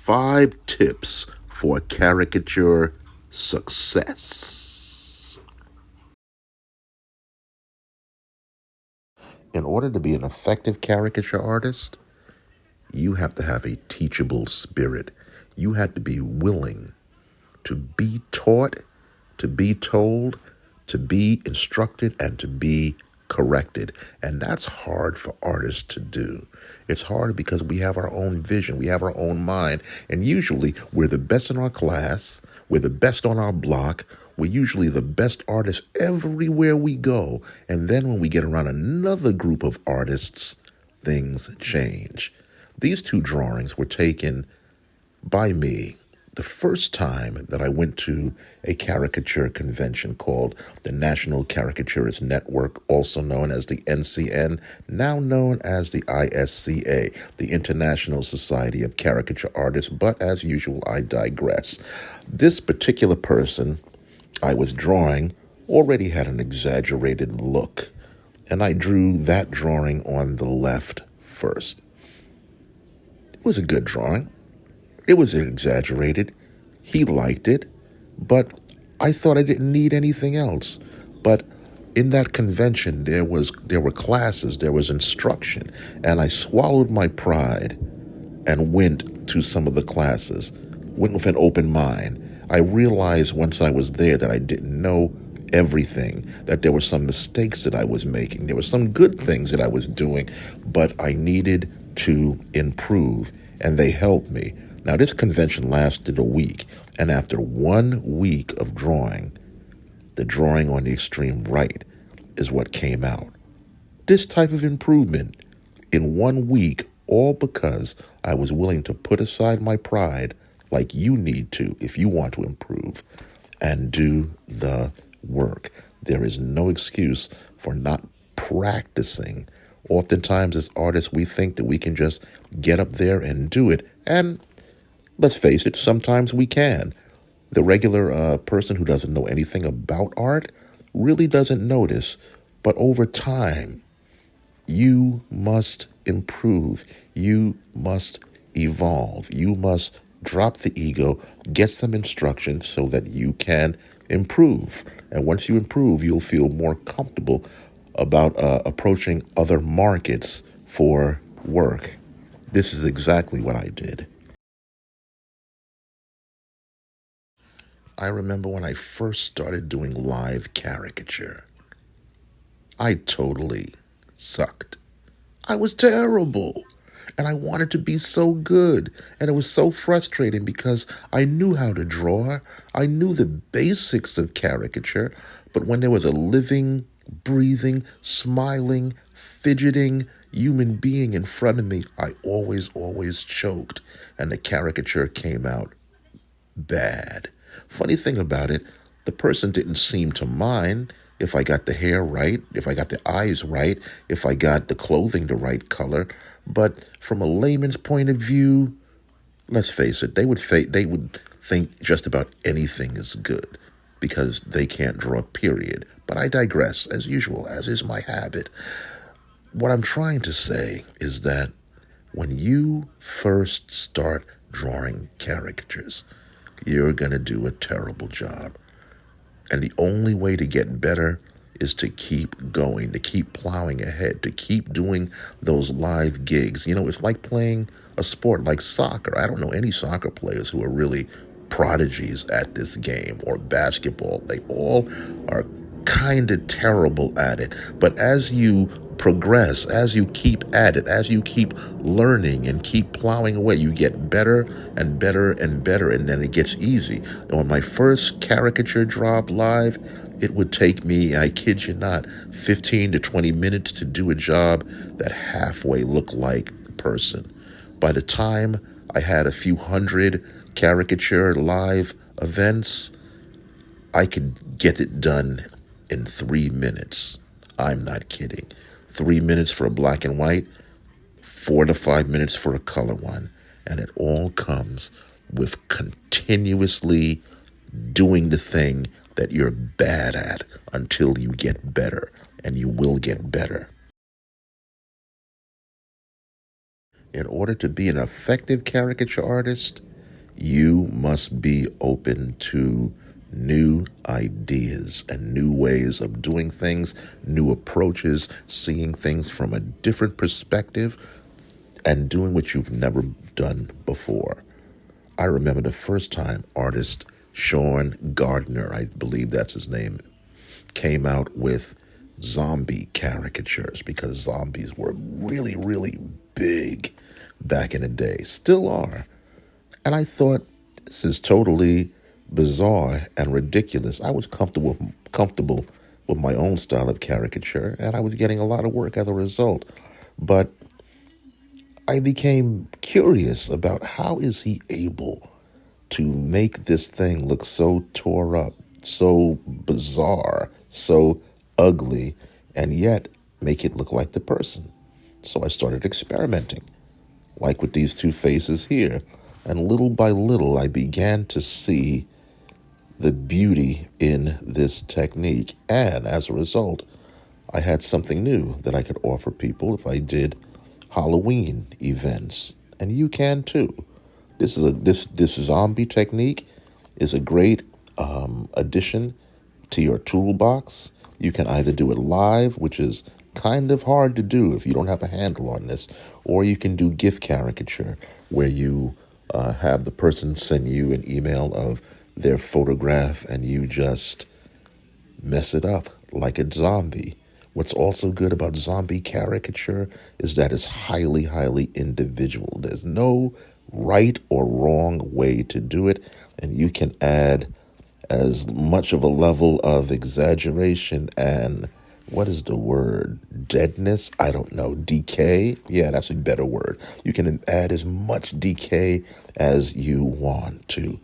5 tips for caricature success. In order to be an effective caricature artist, you have to have a teachable spirit. You have to be willing to be taught, to be told, to be instructed, and to be corrected. And that's hard for artists to do. It's hard because we have our own vision, we have our own mind, and usually we're the best in our class, we're the best on our block, we're usually the best artists everywhere we go. And then when we get around another group of artists, things change. These 2 drawings were taken by me the first time that I went to a caricature convention called the National Caricaturist Network, also known as the NCN, now known as the ISCA, the International Society of Caricature Artists. But as usual, I digress. This particular person I was drawing already had an exaggerated look, and I drew that drawing on the left first. It was a good drawing. It was exaggerated. He liked it, but I thought I didn't need anything else. But in that convention, there were classes, there was instruction, and I swallowed my pride and went to some of the classes, went with an open mind. I realized once I was there that I didn't know everything, that there were some mistakes that I was making. There were some good things that I was doing, but I needed to improve, and they helped me. Now, this convention lasted a week, and after 1 week of drawing, the drawing on the extreme right is what came out. This type of improvement in 1 week, all because I was willing to put aside my pride, like you need to if you want to improve, and do the work. There is no excuse for not practicing. Oftentimes, as artists, we think that we can just get up there and do it, and let's face it, sometimes we can. The regular person who doesn't know anything about art really doesn't notice. But over time, you must improve. You must evolve. You must drop the ego, get some instruction so that you can improve. And once you improve, you'll feel more comfortable about approaching other markets for work. This is exactly what I did. I remember when I first started doing live caricature, I totally sucked. I was terrible. And I wanted to be so good. And it was so frustrating because I knew how to draw. I knew the basics of caricature. But when there was a living, breathing, smiling, fidgeting human being in front of me, I always choked. And the caricature came out bad. Funny thing about it, the person didn't seem to mind if I got the hair right, if I got the eyes right, if I got the clothing the right color. But from a layman's point of view, let's face it, they would think just about anything is good because they can't draw, period. But I digress, as usual, as is my habit. What I'm trying to say is that when you first start drawing caricatures, you're going to do a terrible job. And the only way to get better is to keep going, to keep plowing ahead, to keep doing those live gigs. You know, it's like playing a sport like soccer. I don't know any soccer players who are really prodigies at this game, or basketball. They all are kind of terrible at it. But as you progress, as you keep at it, as you keep learning and keep plowing away, you get better and better and better, and then it gets easy. On my first caricature drop live, it would take me, I kid you not, 15 to 20 minutes to do a job that halfway looked like the person. By the time I had a few hundred caricature live events, I could get it done in 3 minutes. I'm not kidding. 3 minutes for a black and white, 4 to 5 minutes for a color one. And it all comes with continuously doing the thing that you're bad at until you get better, and you will get better. In order to be an effective caricature artist, You must be open to new ideas and new ways of doing things, new approaches, seeing things from a different perspective, and doing what you've never done before. I remember the first time artist Sean Gardner, I believe that's his name, came out with zombie caricatures because zombies were really, really big back in the day, still are. And I thought, this is totally bizarre and ridiculous. I was comfortable with my own style of caricature, and I was getting a lot of work as a result. But I became curious about how is he able to make this thing look so tore up, so bizarre, so ugly, and yet make it look like the person. So I started experimenting, like with these two faces here. And little by little, I began to see the beauty in this technique. And as a result, I had something new that I could offer people if I did Halloween events. And you can too. This zombie technique is a great addition to your toolbox. You can either do it live, which is kind of hard to do if you don't have a handle on this, or you can do gift caricature, where you have the person send you an email of their photograph and you just mess it up like a zombie. What's also good about zombie caricature is that it's highly, highly individual. There's no right or wrong way to do it, and you can add as much of a level of exaggeration and what is the word? Deadness? I don't know. Decay? Yeah, that's a better word. You can add as much decay as you want to.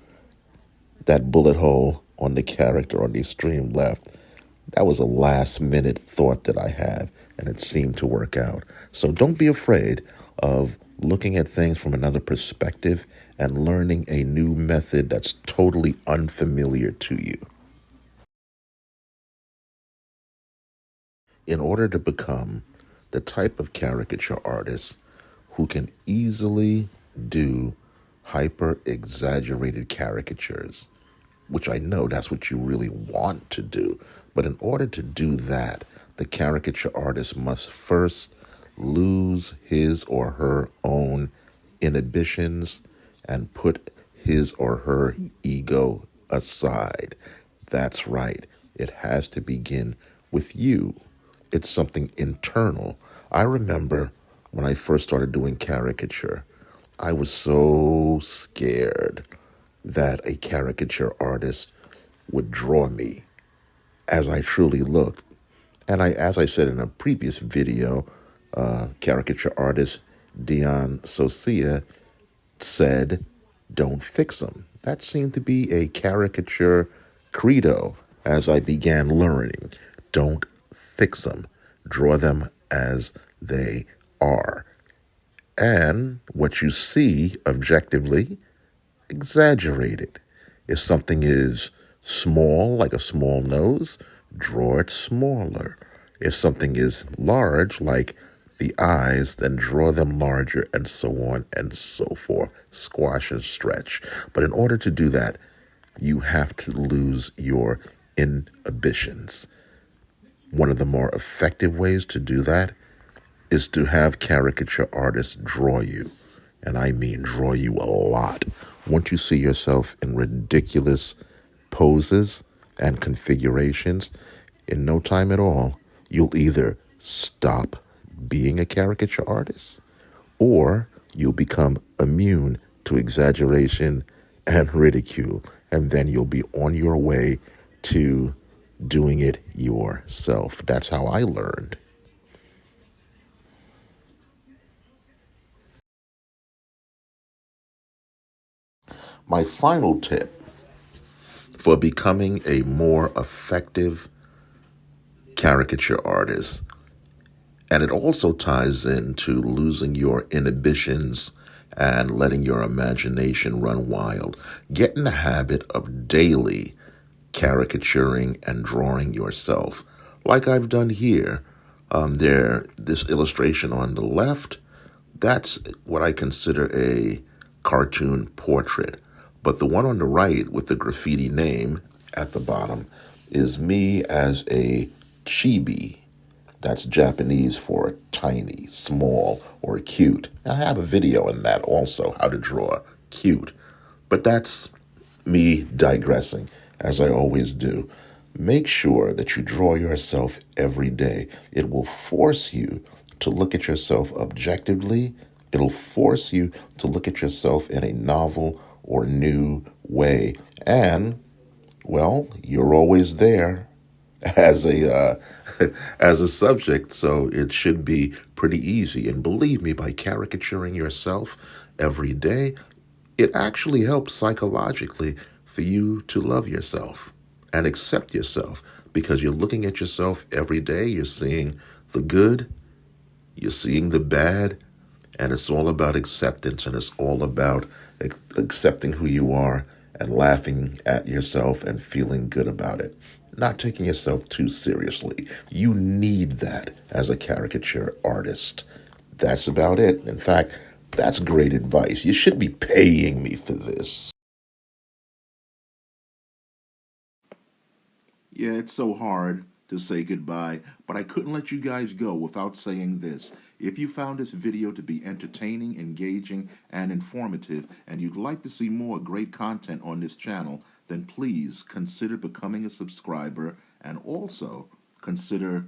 That bullet hole on the character on the extreme left, that was a last minute thought that I had, and it seemed to work out. So don't be afraid of looking at things from another perspective and learning a new method that's totally unfamiliar to you. In order to become the type of caricature artist who can easily do hyper exaggerated caricatures, which I know that's what you really want to do. But in order to do that, the caricature artist must first lose his or her own inhibitions and put his or her ego aside. That's right. It has to begin with you. It's something internal. I remember when I first started doing caricature, I was so scared that a caricature artist would draw me as I truly looked. And as I said in a previous video, caricature artist Dion Socia said, don't fix them. That seemed to be a caricature credo as I began learning. Don't fix them. Draw them as they are. And what you see objectively, exaggerate it. If something is small, like a small nose, draw it smaller. If something is large, like the eyes, then draw them larger, and so on and so forth. Squash and stretch. But in order to do that, you have to lose your inhibitions. One of the more effective ways to do that is to have caricature artists draw you. And I mean draw you a lot. Once you see yourself in ridiculous poses and configurations, in no time at all, you'll either stop being a caricature artist or you'll become immune to exaggeration and ridicule. And then you'll be on your way to doing it yourself. That's how I learned. My final tip for becoming a more effective caricature artist, and it also ties into losing your inhibitions and letting your imagination run wild. Get in the habit of daily caricaturing and drawing yourself, like I've done here. This illustration on the left, that's what I consider a cartoon portrait. But the one on the right with the graffiti name at the bottom is me as a chibi. That's Japanese for tiny, small, or cute. And I have a video in that also, how to draw cute. But that's me digressing, as I always do. Make sure that you draw yourself every day. It will force you to look at yourself objectively. It'll force you to look at yourself in a novel or new way. And, well, you're always there as a as a subject, so it should be pretty easy. And believe me, by caricaturing yourself every day, it actually helps psychologically for you to love yourself and accept yourself because you're looking at yourself every day. You're seeing the good, you're seeing the bad, and it's all about acceptance, and it's all about accepting who you are and laughing at yourself and feeling good about it. Not taking yourself too seriously. You need that as a caricature artist. That's about it. In fact, that's great advice. You should be paying me for this. Yeah, it's so hard to say goodbye, but I couldn't let you guys go without saying this. If you found this video to be entertaining, engaging, and informative, and you'd like to see more great content on this channel, then please consider becoming a subscriber and also consider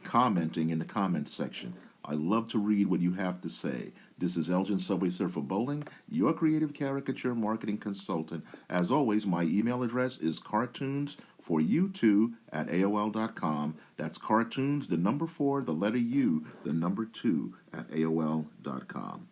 commenting in the comments section. I love to read what you have to say. This is Elgin Subway Surfer Bowling, your creative caricature marketing consultant. As always, my email address is cartoons4u2 at AOL.com. That's cartoons, the number 4, the letter U, the number 2 at AOL.com.